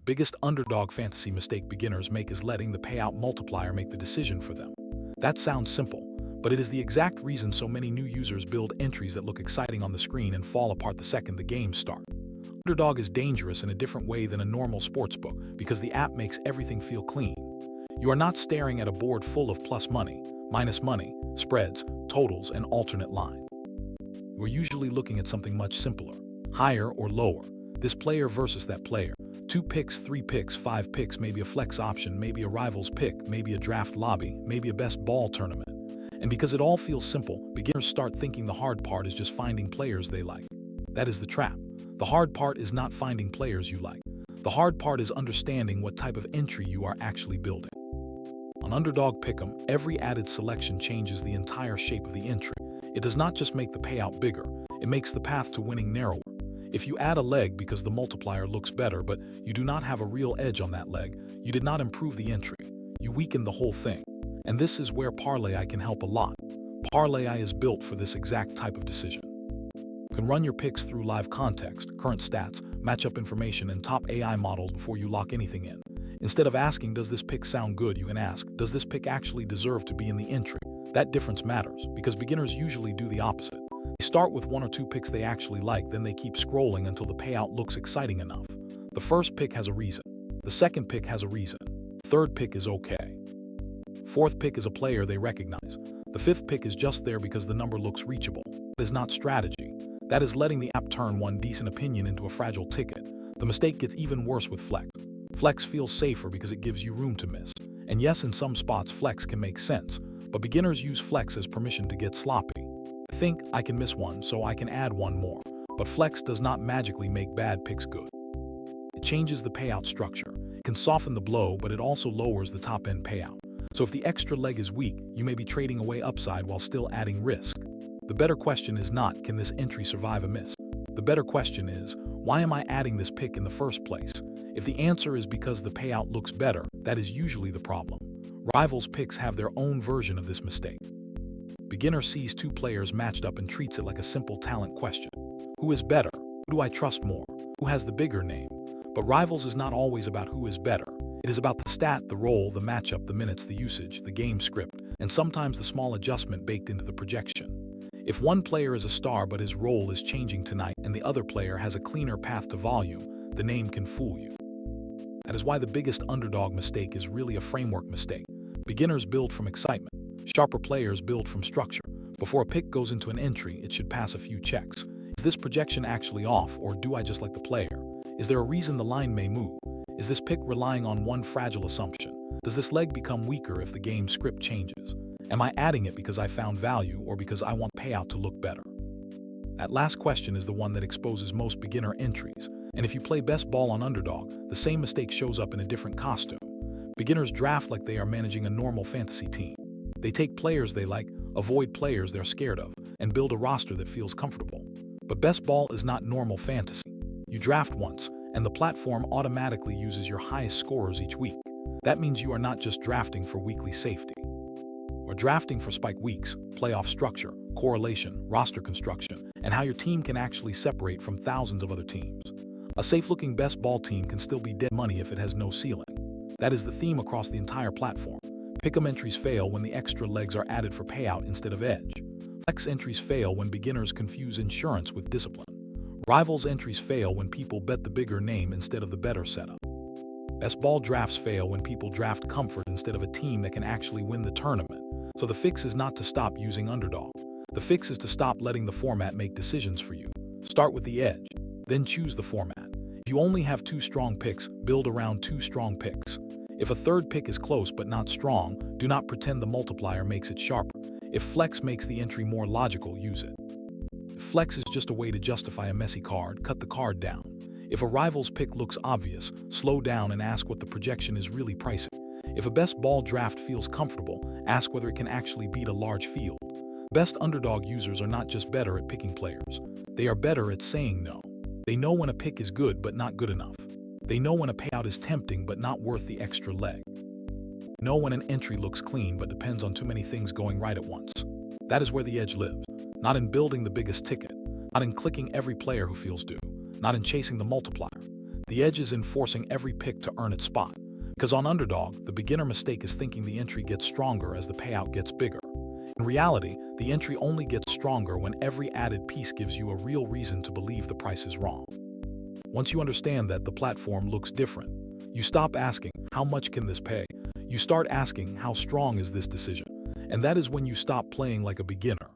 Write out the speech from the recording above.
biggest underdog fantasy mistake beginners make is letting the payout multiplier make the decision for them. That sounds simple, but it is the exact reason so many new users build entries that look exciting on the screen and fall apart the second the games start. Underdog is dangerous in a different way than a normal sportsbook because the app makes everything feel clean. You are not staring at a board full of plus money, minus money, spreads, totals, and alternate line. You are usually looking at something much simpler, higher or lower, this player versus that player. 2 picks, 3 picks, 5 picks, maybe a flex option, maybe a rival's pick, maybe a draft lobby, maybe a best ball tournament. And because it all feels simple, beginners start thinking the hard part is just finding players they like. That is the trap. The hard part is not finding players you like. The hard part is understanding what type of entry you are actually building. On Underdog Pick'em, every added selection changes the entire shape of the entry. It does not just make the payout bigger, it makes the path to winning narrower. If you add a leg because the multiplier looks better but you do not have a real edge on that leg, you did not improve the entry. You weaken the whole thing. And this is where Parlay can help a lot. Parlay is built for this exact type of decision. You can run your picks through live context, current stats, matchup information, and top AI models before you lock anything in. Instead of asking, does this pick sound good, you can ask, does this pick actually deserve to be in the entry? That difference matters, because beginners usually do the opposite. They start with 1 or 2 picks they actually like, then they keep scrolling until the payout looks exciting enough. The first pick has a reason. The second pick has a reason. Third pick is okay. Fourth pick is a player they recognize. The fifth pick is just there because the number looks reachable. That is not strategy. That is letting the app turn one decent opinion into a fragile ticket. The mistake gets even worse with Flex. Flex feels safer because it gives you room to miss. And yes, in some spots Flex can make sense, but beginners use Flex as permission to get sloppy. Think, I can miss one, so I can add one more. But Flex does not magically make bad picks good. It changes the payout structure. It can soften the blow, but it also lowers the top-end payout. So if the extra leg is weak, you may be trading away upside while still adding risk. The better question is not, can this entry survive a miss? The better question is, why am I adding this pick in the first place? If the answer is because the payout looks better, that is usually the problem. Rivals picks have their own version of this mistake. Beginner sees 2 players matched up and treats it like a simple talent question. Who is better? Who do I trust more? Who has the bigger name? But Rivals is not always about who is better. It is about the stat, the role, the matchup, the minutes, the usage, the game script, and sometimes the small adjustment baked into the projection. If one player is a star but his role is changing tonight and the other player has a cleaner path to volume, the name can fool you. That is why the biggest underdog mistake is really a framework mistake. Beginners build from excitement. Sharper players build from structure. Before a pick goes into an entry, it should pass a few checks. Is this projection actually off, or do I just like the player? Is there a reason the line may move? Is this pick relying on one fragile assumption? Does this leg become weaker if the game script changes? Am I adding it because I found value or because I want payout to look better? That last question is the one that exposes most beginner entries. And if you play best ball on Underdog, the same mistake shows up in a different costume. Beginners draft like they are managing a normal fantasy team. They take players they like, avoid players they're scared of, and build a roster that feels comfortable. But best ball is not normal fantasy. You draft once, and the platform automatically uses your highest scorers each week. That means you are not just drafting for weekly safety. You are drafting for spike weeks, playoff structure, correlation, roster construction, and how your team can actually separate from thousands of other teams. A safe-looking best ball team can still be dead money if it has no ceiling. That is the theme across the entire platform. Pick'em entries fail when the extra legs are added for payout instead of edge. Flex entries fail when beginners confuse insurance with discipline. Rivals entries fail when people bet the bigger name instead of the better setup. Best ball drafts fail when people draft comfort instead of a team that can actually win the tournament. So the fix is not to stop using Underdog. The fix is to stop letting the format make decisions for you. Start with the edge, then choose the format. If you only have 2 strong picks, build around 2 strong picks. If a third pick is close but not strong, do not pretend the multiplier makes it sharper. If Flex makes the entry more logical, use it. If Flex is just a way to justify a messy card, cut the card down. If a rival's pick looks obvious, slow down and ask what the projection is really pricing. If a best ball draft feels comfortable, ask whether it can actually beat a large field. Best Underdog users are not just better at picking players. They are better at saying no. They know when a pick is good but not good enough. They know when a payout is tempting but not worth the extra leg. Know when an entry looks clean but depends on too many things going right at once. That is where the edge lives. Not in building the biggest ticket, not in clicking every player who feels due, not in chasing the multiplier. The edge is in forcing every pick to earn its spot. Because on Underdog, the beginner mistake is thinking the entry gets stronger as the payout gets bigger. In reality, the entry only gets stronger when every added piece gives you a real reason to believe the price is wrong. Once you understand that the platform looks different, you stop asking, how much can this pay? You start asking, how strong is this decision? And that is when you stop playing like a beginner